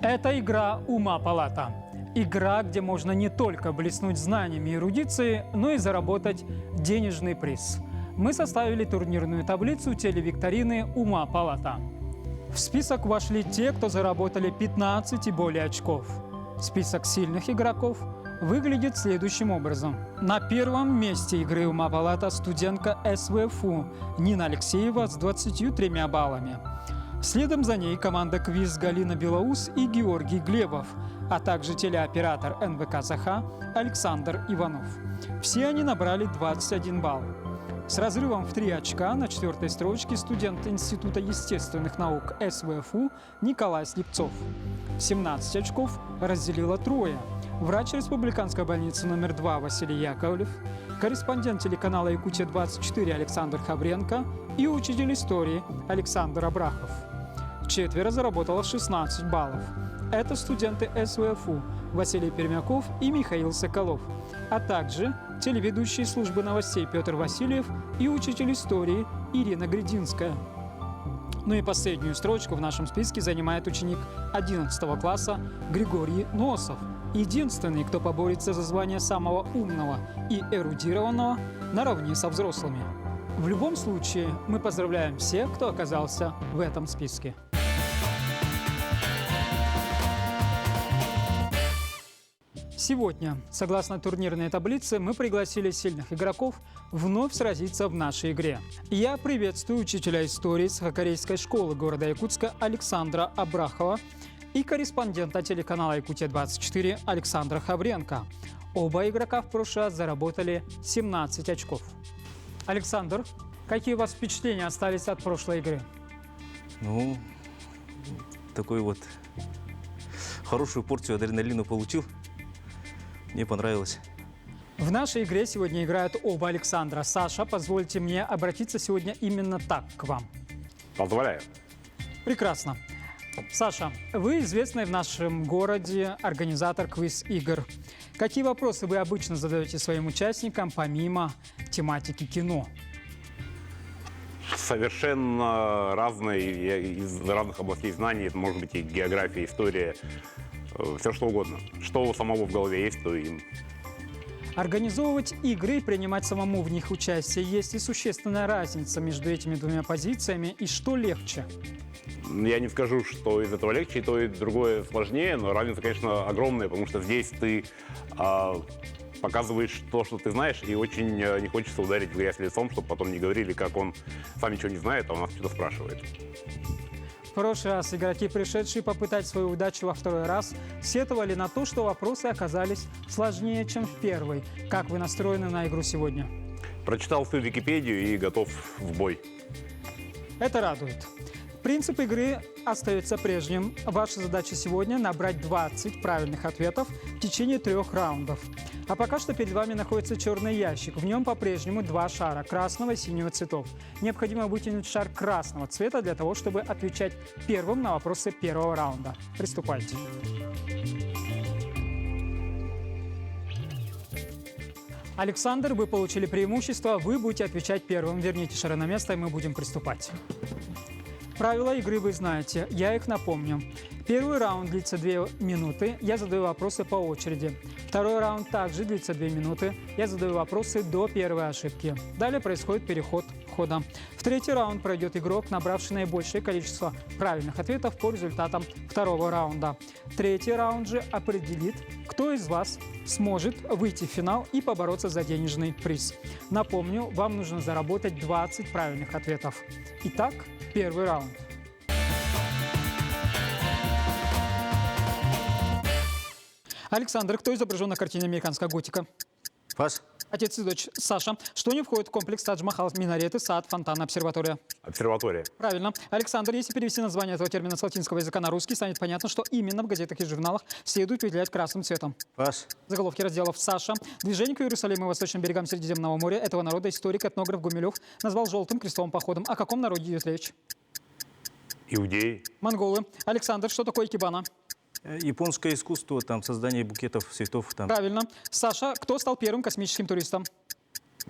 Это игра «Ума палата». Игра, где можно не только блеснуть знаниями и эрудицией, но и заработать денежный приз. Мы составили турнирную таблицу телевикторины «Ума палата». В список вошли те, кто заработали 15 и более очков. Список сильных игроков выглядит следующим образом. На первом месте игры «Ума палата» студентка СВФУ Нина Алексеева с 23 баллами. Следом за ней команда «Квиз» Галина Белоус и Георгий Глебов, а также телеоператор НВК «Саха» Александр Иванов. Все они набрали 21 балл. С разрывом в 3 очка на 4-й строчке студент Института естественных наук СВФУ Николай Слепцов. 17 очков разделило трое. Врач республиканской больницы номер 2 Василий Яковлев, корреспондент телеканала «Якутия-24» Александр Хавренко и учитель истории Александр Абрахов. Четверо заработало 16 баллов. Это студенты СВФУ Василий Пермяков и Михаил Соколов, а также телеведущие службы новостей Петр Васильев и учитель истории Ирина Гридинская. Ну и последнюю строчку в нашем списке занимает ученик 11 класса Григорий Носов, единственный, кто поборется за звание самого умного и эрудированного наравне со взрослыми. В любом случае, мы поздравляем всех, кто оказался в этом списке. Сегодня, согласно турнирной таблице, мы пригласили сильных игроков вновь сразиться в нашей игре. Я приветствую учителя истории Сахакорейской школы города Якутска Александра Абрахова и корреспондента телеканала «Якутия-24» Александра Хавренко. Оба игрока в прошлый раз заработали 17 очков. Александр, какие у вас впечатления остались от прошлой игры? Ну, такой вот хорошую порцию адреналина получил. Мне понравилось. В нашей игре сегодня играют оба Александра. Саша, позвольте мне обратиться сегодня именно так к вам. Позволяю. Прекрасно. Саша, вы известный в нашем городе организатор квиз-игр. Какие вопросы вы обычно задаете своим участникам помимо тематики кино? Совершенно разные, из разных областей знаний. Это может быть и география, история, все что угодно. Что у самого в голове есть, то и... Организовывать игры и принимать самому в них участие. Есть ли существенная разница между этими двумя позициями и что легче? Я не скажу, что из этого легче, и то, и другое сложнее, но разница, конечно, огромная, потому что здесь ты показываешь то, что ты знаешь, и очень не хочется ударить в грязь лицом, чтобы потом не говорили, как он сам ничего не знает, а у нас что-то спрашивает. В прошлый раз игроки, пришедшие попытать свою удачу во второй раз, сетовали на то, что вопросы оказались сложнее, чем в первый. Как вы настроены на игру сегодня? Прочитал всю Википедию и готов в бой. Это радует. Принцип игры остается прежним. Ваша задача сегодня – набрать 20 правильных ответов в течение 3 раундов. А пока что перед вами находится черный ящик. В нем по-прежнему 2 шара – красного и синего цветов. Необходимо вытянуть шар красного цвета для того, чтобы отвечать первым на вопросы первого раунда. Приступайте. Александр, вы получили преимущество. Вы будете отвечать первым. Верните шары на место, и мы будем приступать. Правила игры вы знаете, я их напомню. Первый раунд длится 2 минуты, я задаю вопросы по очереди. Второй раунд также длится 2 минуты, я задаю вопросы до первой ошибки. Далее происходит переход хода. В третий раунд пройдет игрок, набравший наибольшее количество правильных ответов по результатам второго раунда. Третий раунд же определит, кто из вас сможет выйти в финал и побороться за денежный приз. Напомню, вам нужно заработать 20 правильных ответов. Итак, первый раунд. Александр, кто изображен на картине «Американская готика»? Пас. Отец и дочь. Саша, что не входит в комплекс Тадж-Махал, минареты, сад, фонтан, обсерватория? Обсерватория. Правильно. Александр, если перевести название этого термина с латинского языка на русский, станет понятно, что именно в газетах и журналах следует выделять красным цветом. Пас. Заголовки разделов. Саша. Движение к Иерусалиму и восточным берегам Средиземного моря этого народа историк, этнограф Гумилев назвал желтым крестовым походом. О каком народе идет речь? Иудеи. Монголы. Александр, что такое икебана? Японское искусство, там создание букетов цветов. Там. Правильно. Саша, кто стал первым космическим туристом?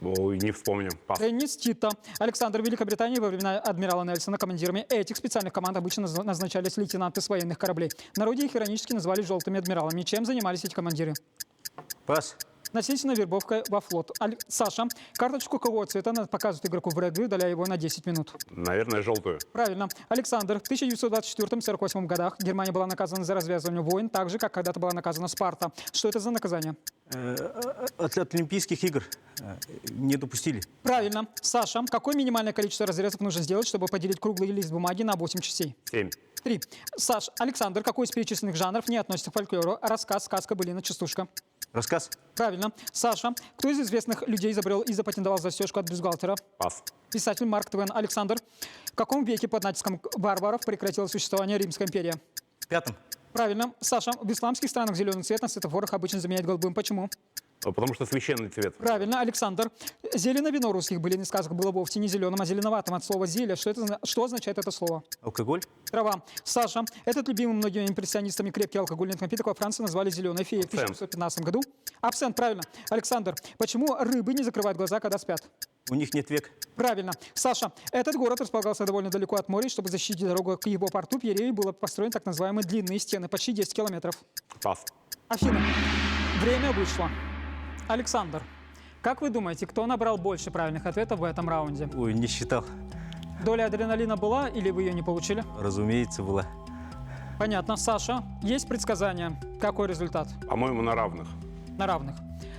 Ой, не вспомню. Пас. Деннис Тито. Александр, в Великобритании во времена адмирала Нельсона командирами этих специальных команд обычно назначались лейтенанты с военных кораблей. В народе их иронически называли «желтыми адмиралами». Чем занимались эти командиры? Пас. Насильственной вербовкой во флот. Саша, карточку какого цвета показывает игроку в регби, удаляя его на 10 минут? Наверное, желтую. Правильно. Александр, в 1924-1948 годах Германия была наказана за развязывание войн, так же, как когда-то была наказана Спарта. Что это за наказание? От Олимпийских игр не допустили. Правильно. Саша, какое минимальное количество разрезов нужно сделать, чтобы поделить круглый лист бумаги на 8 частей? 7. 3. Саш, Александр, какой из перечисленных жанров не относится к фольклору? Рассказ, сказка, былина, частушка? Рассказ. Правильно. Саша, кто из известных людей изобрел и запатентовал застежку от бюстгальтера? Пас. Писатель Марк Твен. Александр, в каком веке под натиском варваров прекратила существование Римская империя? В 5. Правильно. Саша, в исламских странах зеленый цвет на светофорах обычно заменяет голубым. Почему? Потому что священный цвет. Правильно. Александр, зелено вино русских былиных сказок было вовсе не зеленым, а зеленоватым от слова «зелье». Что означает это слово? Алкоголь. Трава. Саша, этот любимый многими импрессионистами крепкий алкогольный напиток во Франции назвали «зеленой феей» в 1915 году. Абсент, правильно. Александр, почему рыбы не закрывают глаза, когда спят? У них нет век. Правильно. Саша, этот город располагался довольно далеко от моря, и чтобы защитить дорогу к его порту, Пирею было построены так называемые длинные стены, почти 10 километров. Пас. Афина, время вышло. Александр, как вы думаете, кто набрал больше правильных ответов в этом раунде? Ой, не считал. Доля адреналина была или вы ее не получили? Разумеется, была. Понятно. Саша, есть предсказание? Какой результат? По-моему, на равных. На равных.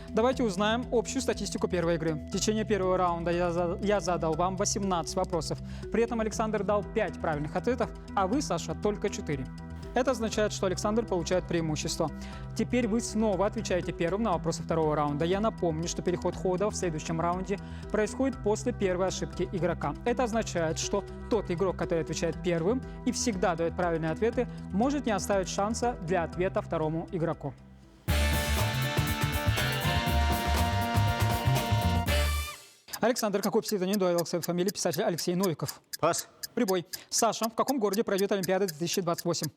Давайте узнаем общую статистику первой игры. В течение первого раунда я задал вам 18 вопросов. При этом Александр дал 5 правильных ответов, а вы, Саша, только 4. Это означает, что Александр получает преимущество. Теперь вы снова отвечаете первым на вопросы второго раунда. Я напомню, что переход хода в следующем раунде происходит после первой ошибки игрока. Это означает, что тот игрок, который отвечает первым и всегда дает правильные ответы, может не оставить шанса для ответа второму игроку. Александр, какой псевдоним доверил к своей фамилии писатель Алексей Новиков? Пас. Прибой. Саша, в каком городе пройдет Олимпиада 2028?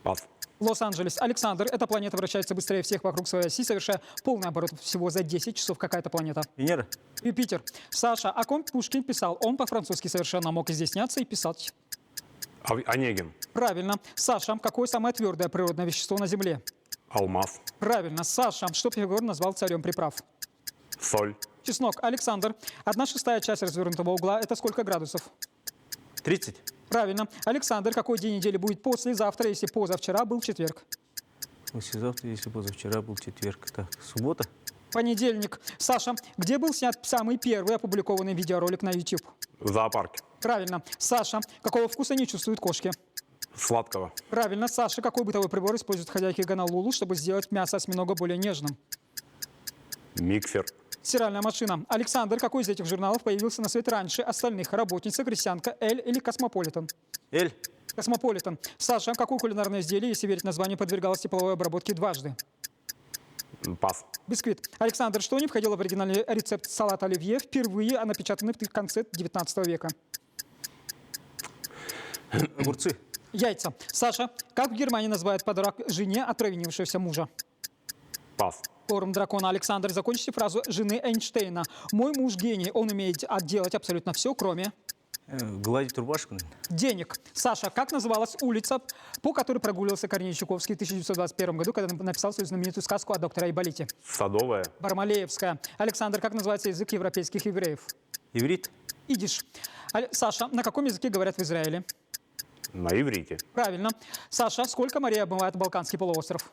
Пас. Лос-Анджелес. Александр, эта планета вращается быстрее всех вокруг своей оси, совершая полный оборот всего за 10 часов. Какая-то планета? Венера. Юпитер. Саша, о ком Пушкин писал? Он по-французски совершенно мог изъясняться и писать. Онегин. Правильно. Саша, какое самое твердое природное вещество на Земле? Алмаз. Правильно. Саша, что Пифагор назвал царем приправ? Соль. Чеснок. Александр, 1/6 часть развернутого угла – это сколько градусов? 30. Правильно. Александр, какой день недели будет послезавтра, если позавчера был четверг? Послезавтра, если позавчера был четверг. Так, суббота. Понедельник. Саша, где был снят самый первый опубликованный видеоролик на YouTube? В зоопарке. Правильно. Саша, какого вкуса не чувствуют кошки? Сладкого. Правильно. Саша, какой бытовой прибор используют хозяйки Гонолулу, чтобы сделать мясо осьминога более нежным? Миксер. Стиральная машина. Александр, какой из этих журналов появился на свет раньше остальных? Работница, крестьянка, Эль или Космополитен? Эль. Космополитен. Саша, какое кулинарное изделие, если верить названию, подвергалось тепловой обработке дважды? Пас. Бисквит. Александр, что не входило в оригинальный рецепт салата оливье, впервые напечатанный в конце 19 века? Огурцы. Яйца. Саша, как в Германии называют подарок жене от провинившегося мужа? Пас. Корм дракона. Александр, закончите фразу жены Эйнштейна. Мой муж гений, он умеет делать абсолютно все, кроме... Гладить рубашку, наверное. Денег. Саша, как называлась улица, по которой прогуливался Корней Чуковский в 1921 году, когда написал свою знаменитую сказку о докторе Айболите? Садовая. Бармалеевская. Александр, как называется язык европейских евреев? Иврит. Идиш. Саша, на каком языке говорят в Израиле? На иврите. Правильно. Саша, сколько морей обмывает Балканский полуостров?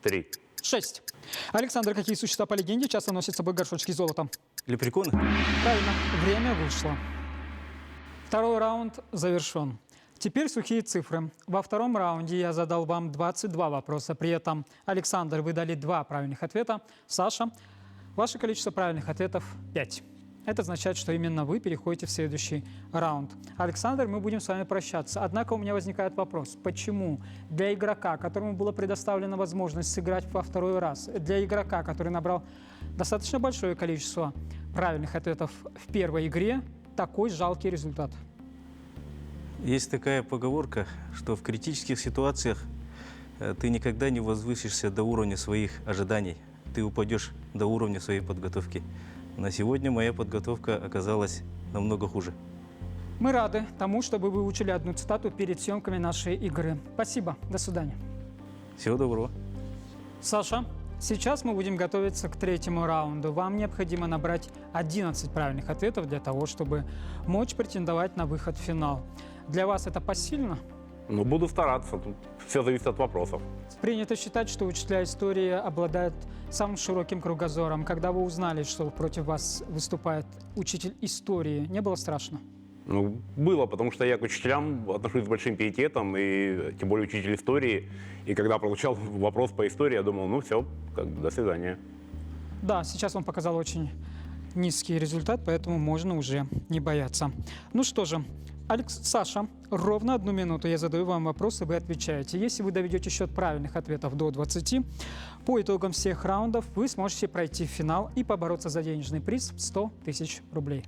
3. 6. Александр, какие существа по легенде часто носят с собой горшочки с золотом? Лепреконы. Правильно. Время вышло. Второй раунд завершен. Теперь сухие цифры. Во втором раунде я задал вам 22 вопроса. При этом, Александр, вы дали 2 правильных ответа. Саша, ваше количество правильных ответов 5. Это означает, что именно вы переходите в следующий раунд. Александр, мы будем с вами прощаться. Однако у меня возникает вопрос, почему для игрока, которому была предоставлена возможность сыграть во второй раз, для игрока, который набрал достаточно большое количество правильных ответов в первой игре, такой жалкий результат? Есть такая поговорка, что в критических ситуациях ты никогда не возвысишься до уровня своих ожиданий. Ты упадешь до уровня своей подготовки. На сегодня моя подготовка оказалась намного хуже. Мы рады тому, чтобы вы выучили одну цитату перед съемками нашей игры. Спасибо. До свидания. Всего доброго. Саша, сейчас мы будем готовиться к третьему раунду. Вам необходимо набрать 11 правильных ответов для того, чтобы мочь претендовать на выход в финал. Для вас это посильно? Ну, буду стараться. Тут все зависит от вопросов. Принято считать, что учителя истории обладают самым широким кругозором. Когда вы узнали, что против вас выступает учитель истории, не было страшно? Ну, было, потому что я к учителям отношусь с большим пиететом, и тем более учитель истории. И когда получал вопрос по истории, я думал, ну все, до свидания. Да, сейчас он показал очень низкий результат, поэтому можно уже не бояться. Ну что же, Саша, ровно 1 минуту я задаю вам вопросы, вы отвечаете. Если вы доведете счет правильных ответов до 20, по итогам всех раундов вы сможете пройти в финал и побороться за денежный приз в 100 тысяч рублей.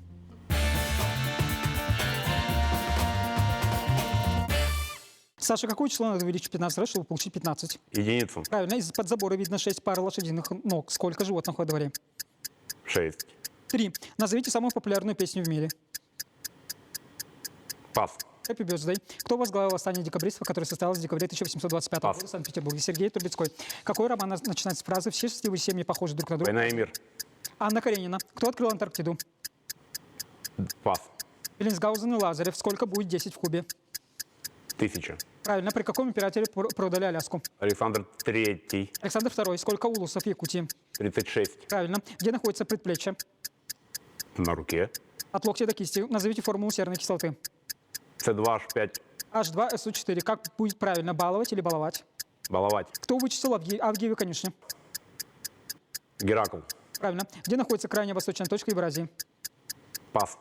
Саша, какое число надо увеличить 15 раз, чтобы получить 15? Единицу. Правильно, из-под забора видно 6 пар лошадиных ног. Сколько животных во дворе? 6. 3. Назовите самую популярную песню в мире. Пас. Happy Birthday. Кто возглавил восстание декабристов, которое состоялось в декабре 1825 Пас. года в Санкт-Петербурге? Сергей Трубецкой. Какой роман начинается с фразы «Все счастливые семьи похожи друг на друга»? Война и мир. Анна Каренина. Кто открыл Антарктиду? Пас. Беллинсгаузен и Лазарев. Сколько будет 10 в кубе? 1000. Правильно. При каком императоре продали Аляску? Александр III. Александр II. Сколько улусов в Якутии? 36. Правильно. Где находится предплечье? На руке. От локтя до кисти. Назовите формулу серной кислоты. С2H5. H2SO4. Как будет правильно, баловать или баловать? Баловать. Кто вычислил Авгиевы конюшни? Геракл. Правильно. Где находится крайняя восточная точка Евразии? Пас.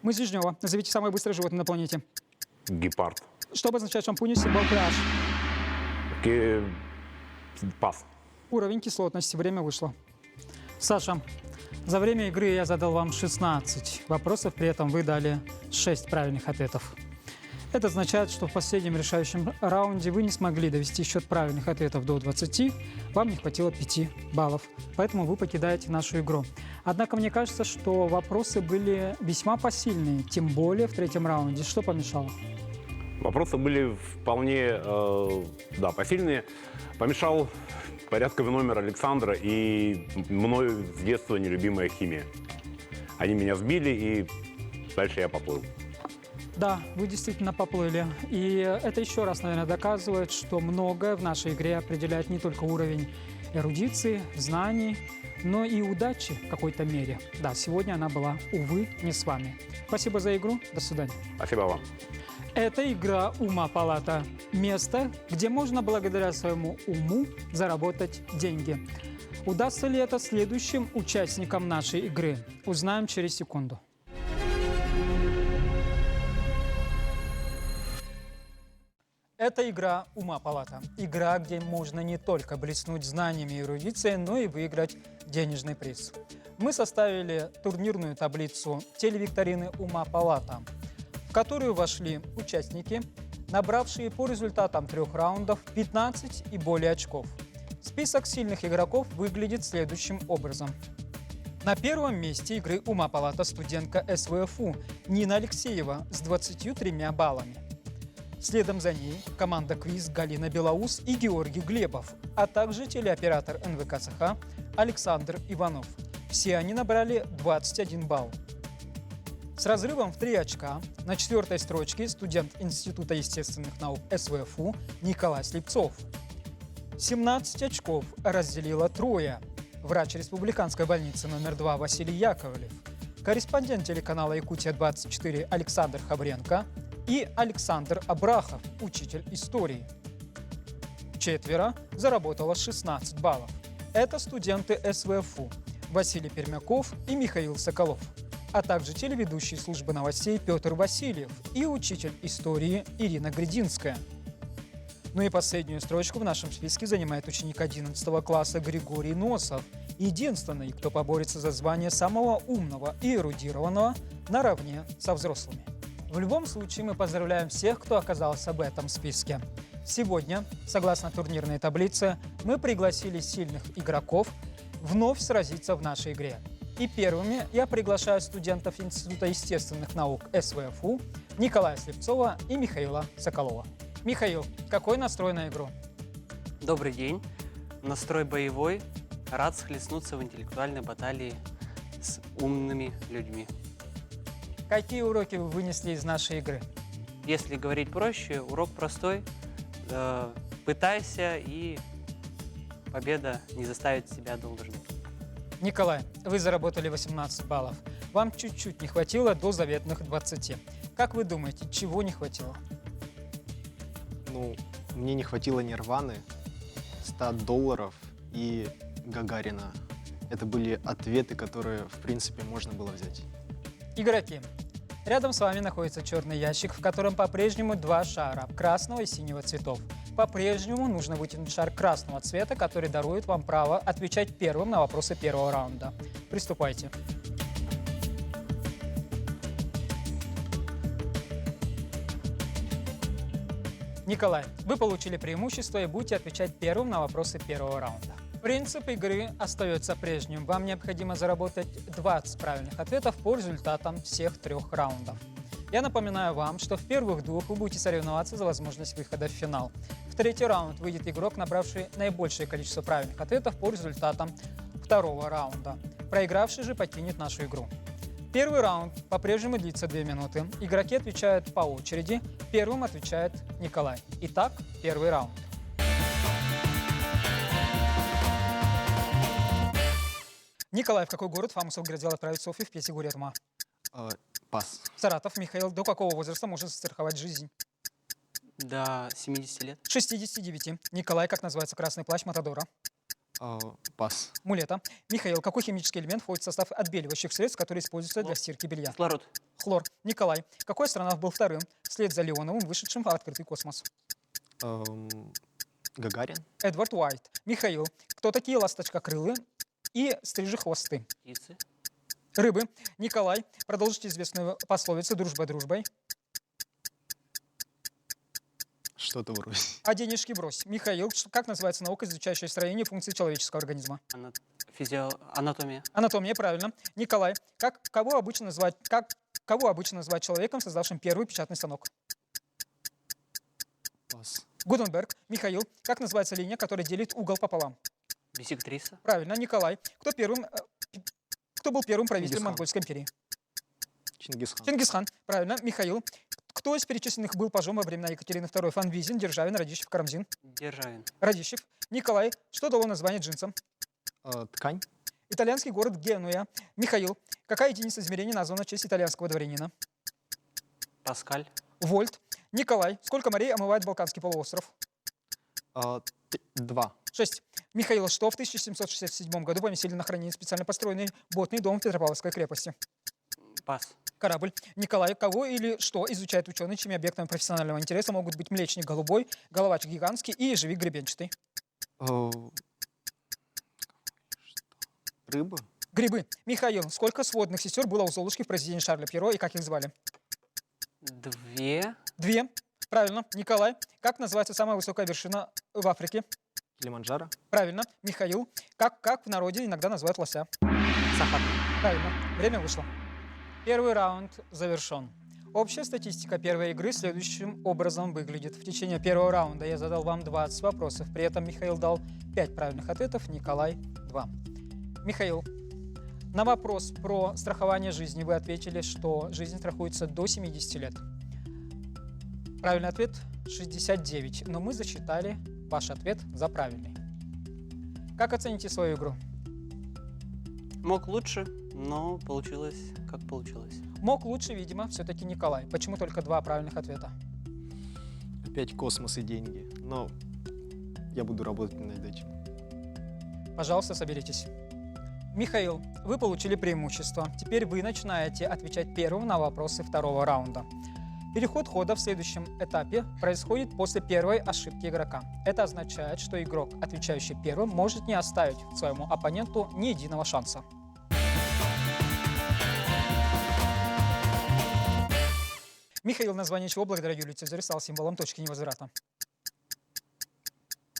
Мыс Жижнева. Назовите самое быстрое животное на планете. Гепард. Что обозначает шампунь символ pH? Пас. Уровень кислотности. Время вышло. Саша, за время игры я задал вам 16 вопросов, при этом вы дали 6 правильных ответов. Это означает, что в последнем решающем раунде вы не смогли довести счет правильных ответов до 20, вам не хватило 5 баллов, поэтому вы покидаете нашу игру. Однако мне кажется, что вопросы были весьма посильные, тем более в третьем раунде. Что помешало? Вопросы были вполне, посильные. Помешал порядковый номер Александра и мною с детства нелюбимая химия. Они меня сбили, и дальше я поплыл. Да, вы действительно поплыли. И это еще раз, наверное, доказывает, что многое в нашей игре определяет не только уровень эрудиции, знаний, но и удачи в какой-то мере. Да, сегодня она была, увы, не с вами. Спасибо за игру. До свидания. Спасибо вам. Это игра «Ума Палата». Место, где можно благодаря своему уму заработать деньги. Удастся ли это следующим участникам нашей игры? Узнаем через секунду. Это игра «Ума Палата». Игра, где можно не только блеснуть знаниями и эрудицией, но и выиграть денежный приз. Мы составили турнирную таблицу телевикторины «Ума Палата», в которую вошли участники, набравшие по результатам 3 раундов 15 и более очков. Список сильных игроков выглядит следующим образом. На первом месте игры «Ума Палата» студентка СВФУ Нина Алексеева с 23 баллами. Следом за ней команда «Квиз» Галина Белоус и Георгий Глебов, а также телеоператор НВК-СХ Александр Иванов. Все они набрали 21 балл. С разрывом в 3 очка на 4-й строчке студент Института естественных наук СВФУ Николай Слепцов. 17 очков разделило трое. Врач республиканской больницы номер 2 Василий Яковлев, корреспондент телеканала «Якутия-24» Александр Хабренко и Александр Абрахов, учитель истории. 4 заработало 16 баллов. Это студенты СВФУ Василий Пермяков и Михаил Соколов, а также телеведущий службы новостей Петр Васильев и учитель истории Ирина Гридинская. Ну и последнюю строчку в нашем списке занимает ученик 11 класса Григорий Носов, единственный, кто поборется за звание самого умного и эрудированного наравне со взрослыми. В любом случае мы поздравляем всех, кто оказался в этом списке. Сегодня, согласно турнирной таблице, мы пригласили сильных игроков вновь сразиться в нашей игре. И первыми я приглашаю студентов Института естественных наук СВФУ Николая Слепцова и Михаила Соколова. Михаил, какой настрой на игру? Добрый день. Настрой боевой. Рад схлестнуться в интеллектуальной баталии с умными людьми. Какие уроки вы вынесли из нашей игры? Если говорить проще, урок простой. Пытайся, и победа не заставит себя долго ждать. Николай, вы заработали 18 баллов. Вам чуть-чуть не хватило до заветных 20. Как вы думаете, чего не хватило? Ну, мне не хватило Нирваны, $100 и Гагарина. Это были ответы, которые, в принципе, можно было взять. Игроки, рядом с вами находится черный ящик, в котором по-прежнему два шара красного и синего цветов. По-прежнему нужно вытянуть шар красного цвета, который дарует вам право отвечать первым на вопросы первого раунда. Приступайте. Николай, вы получили преимущество и будете отвечать первым на вопросы первого раунда. Принцип игры остается прежним. Вам необходимо заработать 20 правильных ответов по результатам всех 3 раундов. Я напоминаю вам, что в первых 2 вы будете соревноваться за возможность выхода в финал. В 3-й раунд выйдет игрок, набравший наибольшее количество правильных ответов по результатам 2-го раунда. Проигравший же покинет нашу игру. Первый раунд по-прежнему длится 2 минуты. Игроки отвечают по очереди. Первым отвечает Николай. Итак, первый раунд. Николай, в какой город Фамусов грозил отправить Софью в категории ТМА? Пас. Саратов. Михаил, до какого возраста может застраховать жизнь? До 70 лет. 69. Николай, как называется красный плащ Матадора? Пас. Мулета. Михаил, какой химический элемент входит в состав отбеливающих средств, которые используются для стирки белья? Кислород. Хлор. Николай, какой астронавт был вторым, вслед за Леоновым, вышедшим в открытый космос? Гагарин. Эдвард Уайт. Михаил, кто такие ласточкокрылые и стрижехвосты? Птицы. Рыбы. Николай, продолжите известную пословицу «дружба дружбой». Что-то вроде. А денежки брось. Михаил, как называется наука, изучающая строение функций человеческого организма? Анатомия. Анатомия, правильно. Николай, кого обычно называть человеком, создавшим первый печатный станок? Пас. Гутенберг. Михаил, как называется линия, которая делит угол пополам? Бисектриса. Правильно. Николай, кто был первым правителем Чингисхан. Монгольской империи? Чингисхан. Чингисхан. Правильно. Михаил, кто из перечисленных был пажом во времена Екатерины II? Фанвизин, Державин, Радищев, Карамзин? Державин. Радищев. Николай, что дало название джинсам? Ткань. Итальянский город Генуя. Михаил, какая единица измерения названа в честь итальянского дворянина? Паскаль. Вольт. Николай, сколько морей омывает Балканский полуостров? 2. 6. Михаил, что в 1767 году поместили на хранение специально построенный ботный дом в Петропавловской крепости? Пас. Корабль. Николай, кого или что изучает ученый, чьими объектами профессионального интереса могут быть млечник голубой, головач гигантский и ежевик гребенчатый? Рыба. Грибы. Михаил, сколько сводных сестер было у Золушки в произведении Шарля Пьеро и как их звали? 2. 2. Правильно. Николай, как называется самая высокая вершина в Африке? Килиманджаро. Правильно. Михаил, как в народе иногда называют лося? Сахар. Правильно. Время вышло. Первый раунд завершен. Общая статистика первой игры следующим образом выглядит. В течение первого раунда я задал вам 20 вопросов. При этом Михаил дал 5 правильных ответов, Николай 2. Михаил, на вопрос про страхование жизни вы ответили, что жизнь страхуется до 70 лет. Правильный ответ 69, но мы засчитали ваш ответ за правильный. Как оцените свою игру? Мог лучше, но получилось как получилось. Мог лучше, видимо, все-таки Николай. Почему только 2 правильных ответа? Опять космос и деньги. Но я буду работать над этим. Пожалуйста, соберитесь. Михаил, вы получили преимущество. Теперь вы начинаете отвечать первым на вопросы второго раунда. Переход хода в следующем этапе происходит после первой ошибки игрока. Это означает, что игрок, отвечающий первым, может не оставить своему оппоненту ни единого шанса. Михаил, название чего благодаря Юлию Цезарю стал символом точки невозврата?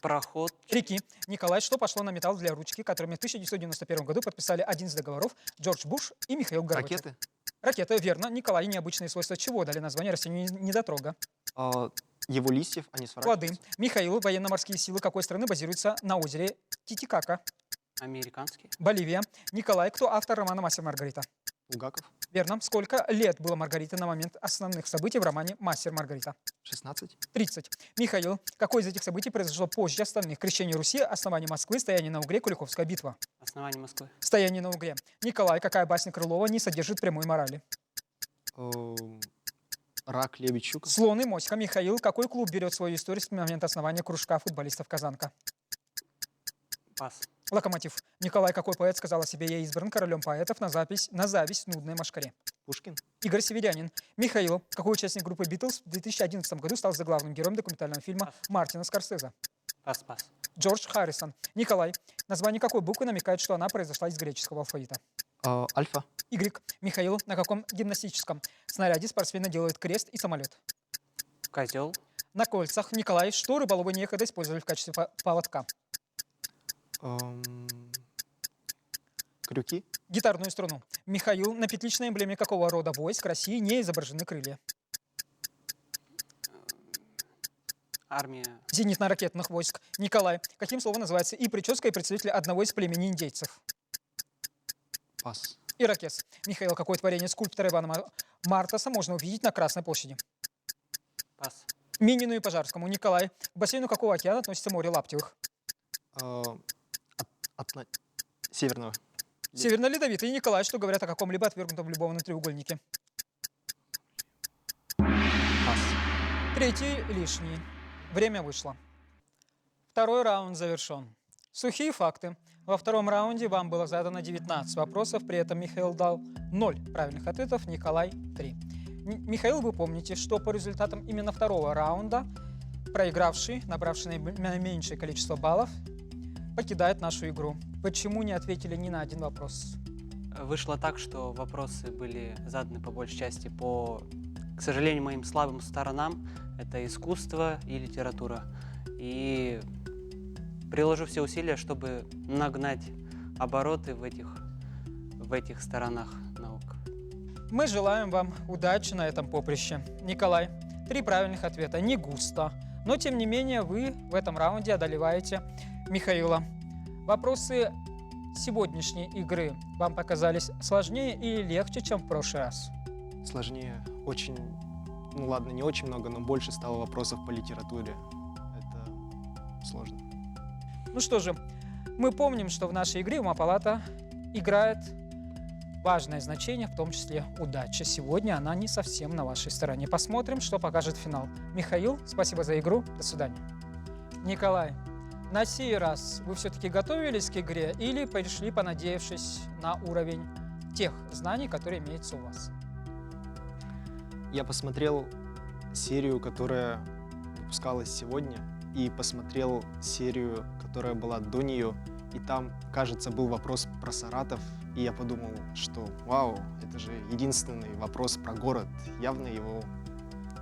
Проход. Реки. Николай, что пошло на металл для ручки, которыми в 1991 году подписали один из договоров Джордж Буш и Михаил Горбачев? Ракеты. Ракета, верно. Николай, необычные свойства чего дали название растению недотрога? Его листьев, они Плоды. сворачиваются. Михаил, военно-морские силы какой страны базируются на озере Титикака? Американский. Боливия. Николай, кто автор романа «Мастер и Маргарита»? Булгаков. Верно. Сколько лет было Маргарите на момент основных событий в романе «Мастер и Маргарита»? 16. 30. Михаил, какое из этих событий произошло позже остальных? Крещение Руси, основание Москвы, стояние на Угре, Куликовская битва. Основание Москвы. Стояние на Угре. Николай, какая басня Крылова не содержит прямой морали? Рак, лебедь, щука. Слон и моська. Михаил, какой клуб берет свою историю с момента основания кружка футболистов «Казанка»? Пас. Локомотив. Николай, какой поэт сказал о себе: «Я избран королем поэтов на зависть нудной машкаре»? Пушкин. Игорь Северянин. Михаил, какой участник группы «Битлз» в 2011 году стал заглавным героем документального фильма Мартина Скорсезе? Пас. Джордж Харрисон. Николай, название какой буквы намекает, что она произошла из греческого алфавита? Альфа. Y. Михаил, на каком гимнастическом снаряде спортсмены делают крест и самолет? Козел. На кольцах. Николай, что рыболовы некогда использовали в качестве поводка? Крюки. Гитарную струну. Михаил, на петличной эмблеме какого рода войск России не изображены крылья? Армия. Зенитно-ракетных войск. Николай, каким словом называется и прическа, и представитель одного из племени индейцев? Пас. Ирокез. Михаил, какое творение скульптора Ивана Мартаса можно увидеть на Красной площади? Пас. Минину и Пожарскому. Николай, к бассейну какого океана относится море Лаптевых? Северного. Северно-ледовитый. Николай, что говорят о каком-либо отвергнутом любовном треугольнике? Пас. Третий лишний. Время вышло. Второй раунд завершен. Сухие факты. Во втором раунде вам было задано 19 вопросов, при этом Михаил дал 0 правильных ответов, Николай 3. Михаил, вы помните, что по результатам именно второго раунда проигравший, набравший наименьшее количество баллов, покидает нашу игру. Почему не ответили ни на один вопрос? Вышло так, что вопросы были заданы по большей части по, к сожалению, моим слабым сторонам. Это искусство и литература. И приложу все усилия, чтобы нагнать обороты в этих сторонах наук. Мы желаем вам удачи на этом поприще. Николай, 3 правильных ответа. Не густо. Но, тем не менее, вы в этом раунде одолеваете Михаила. Вопросы сегодняшней игры вам показались сложнее или легче, чем в прошлый раз? Сложнее. Очень, ну ладно, не очень много, но больше стало вопросов по литературе. Это сложно. Ну что же, мы помним, что в нашей игре «Ума палата» играет важное значение, в том числе удача. Сегодня она не совсем на вашей стороне. Посмотрим, что покажет финал. Михаил, спасибо за игру. До свидания. Николай, на сей раз вы все-таки готовились к игре или пришли, понадеявшись на уровень тех знаний, которые имеются у вас? Я посмотрел серию, которая выпускалась сегодня, и посмотрел серию, которая была до нее, и там, кажется, был вопрос про Саратов, и я подумал, что вау, это же единственный вопрос про город, явно его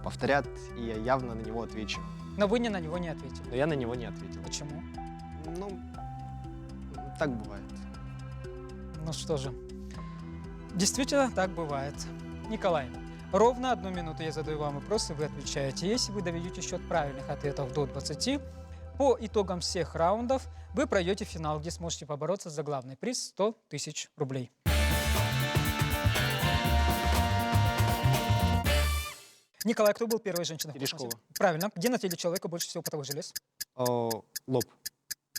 повторят, и я явно на него отвечу. Но вы на него не ответили. Но я на него не ответил. Почему? Ну, так бывает. Ну что же, действительно так бывает. Николай, ровно 1 минуту я задаю вам вопросы, вы отвечаете. Если вы доведете счет правильных ответов до 20, по итогам всех раундов вы пройдете финал, где сможете побороться за главный приз 100 тысяч рублей. Николай, кто был первой женщиной в космосе? Терешкова. Правильно. Где на теле человека больше всего потовых желез? Лоб.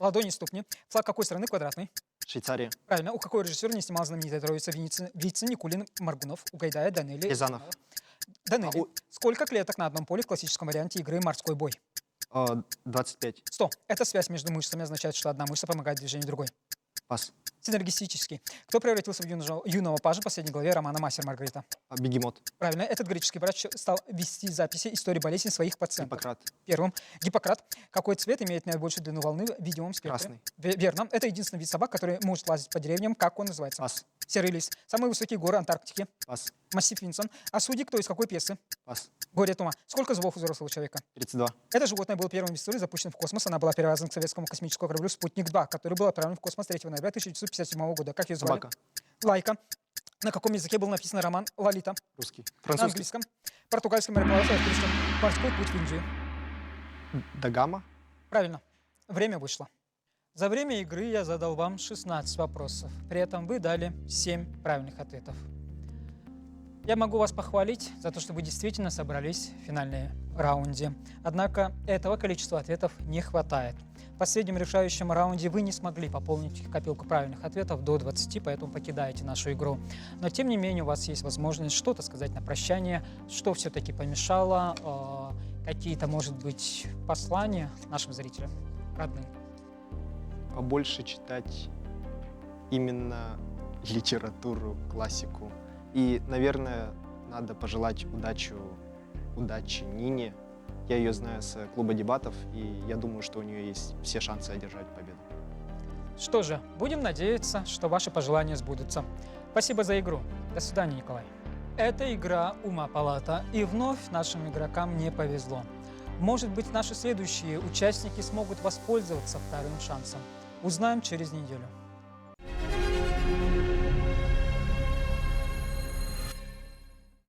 Ладони, ступни. Флаг какой страны квадратный? Швейцария. Правильно. У какой режиссера не снимал знаменитая троица Вица, Никулин, Моргунов, у Гайдая, Данелли? Рязанов. Данелли. Сколько клеток на одном поле в классическом варианте игры «Морской бой»? 25. 100. Эта связь между мышцами означает, что одна мышца помогает движению другой. Пас. Синергистический. Кто превратился в юного пажа в последней главе романа «Мастер и Маргарита»? Бегемот. Правильно. Этот греческий врач стал вести записи истории болезней своих пациентов. Гиппократ. Первым. Гиппократ. Какой цвет имеет наибольшую длину волны в видимом спектре? Красный. Верно. Это единственный вид собак, который может лазить по деревьям. Как он называется? Пас. Серый лис. Самые высокие горы Антарктики. Пас. Массив Винсон. А судьи кто из какой пьесы? Пас. Горе от ума. Сколько зубов у взрослого человека? 32. Это животное было первым в истории запущено в космос. Она была перевязана к советскому космическому кораблю «Спутник-2», который был отправлен в космос 3 ноября 1957 года. Как ее звали? Собака. Лайка. На каком языке был написан роман «Лолита»? Русский. На Французский. английском. Португальском мореплавателе открытом морской путь в Индию. Дагама. Правильно. Время вышло. За время игры я задал вам 16 вопросов. При этом вы дали 7 правильных ответов. Я могу вас похвалить за то, что вы действительно собрались в финальном раунде. Однако этого количества ответов не хватает. В последнем решающем раунде вы не смогли пополнить копилку правильных ответов до 20, поэтому покидаете нашу игру. Но тем не менее у вас есть возможность что-то сказать на прощание, что все-таки помешало, какие-то, может быть, послания нашим зрителям, родным. Побольше читать именно литературу, классику. И, наверное, надо пожелать удачи Нине. Я ее знаю с клуба дебатов, и я думаю, что у нее есть все шансы одержать победу. Что же, будем надеяться, что ваши пожелания сбудутся. Спасибо за игру. До свидания, Николай. Это игра «Ума палата», и вновь нашим игрокам не повезло. Может быть, наши следующие участники смогут воспользоваться вторым шансом. Узнаем через неделю.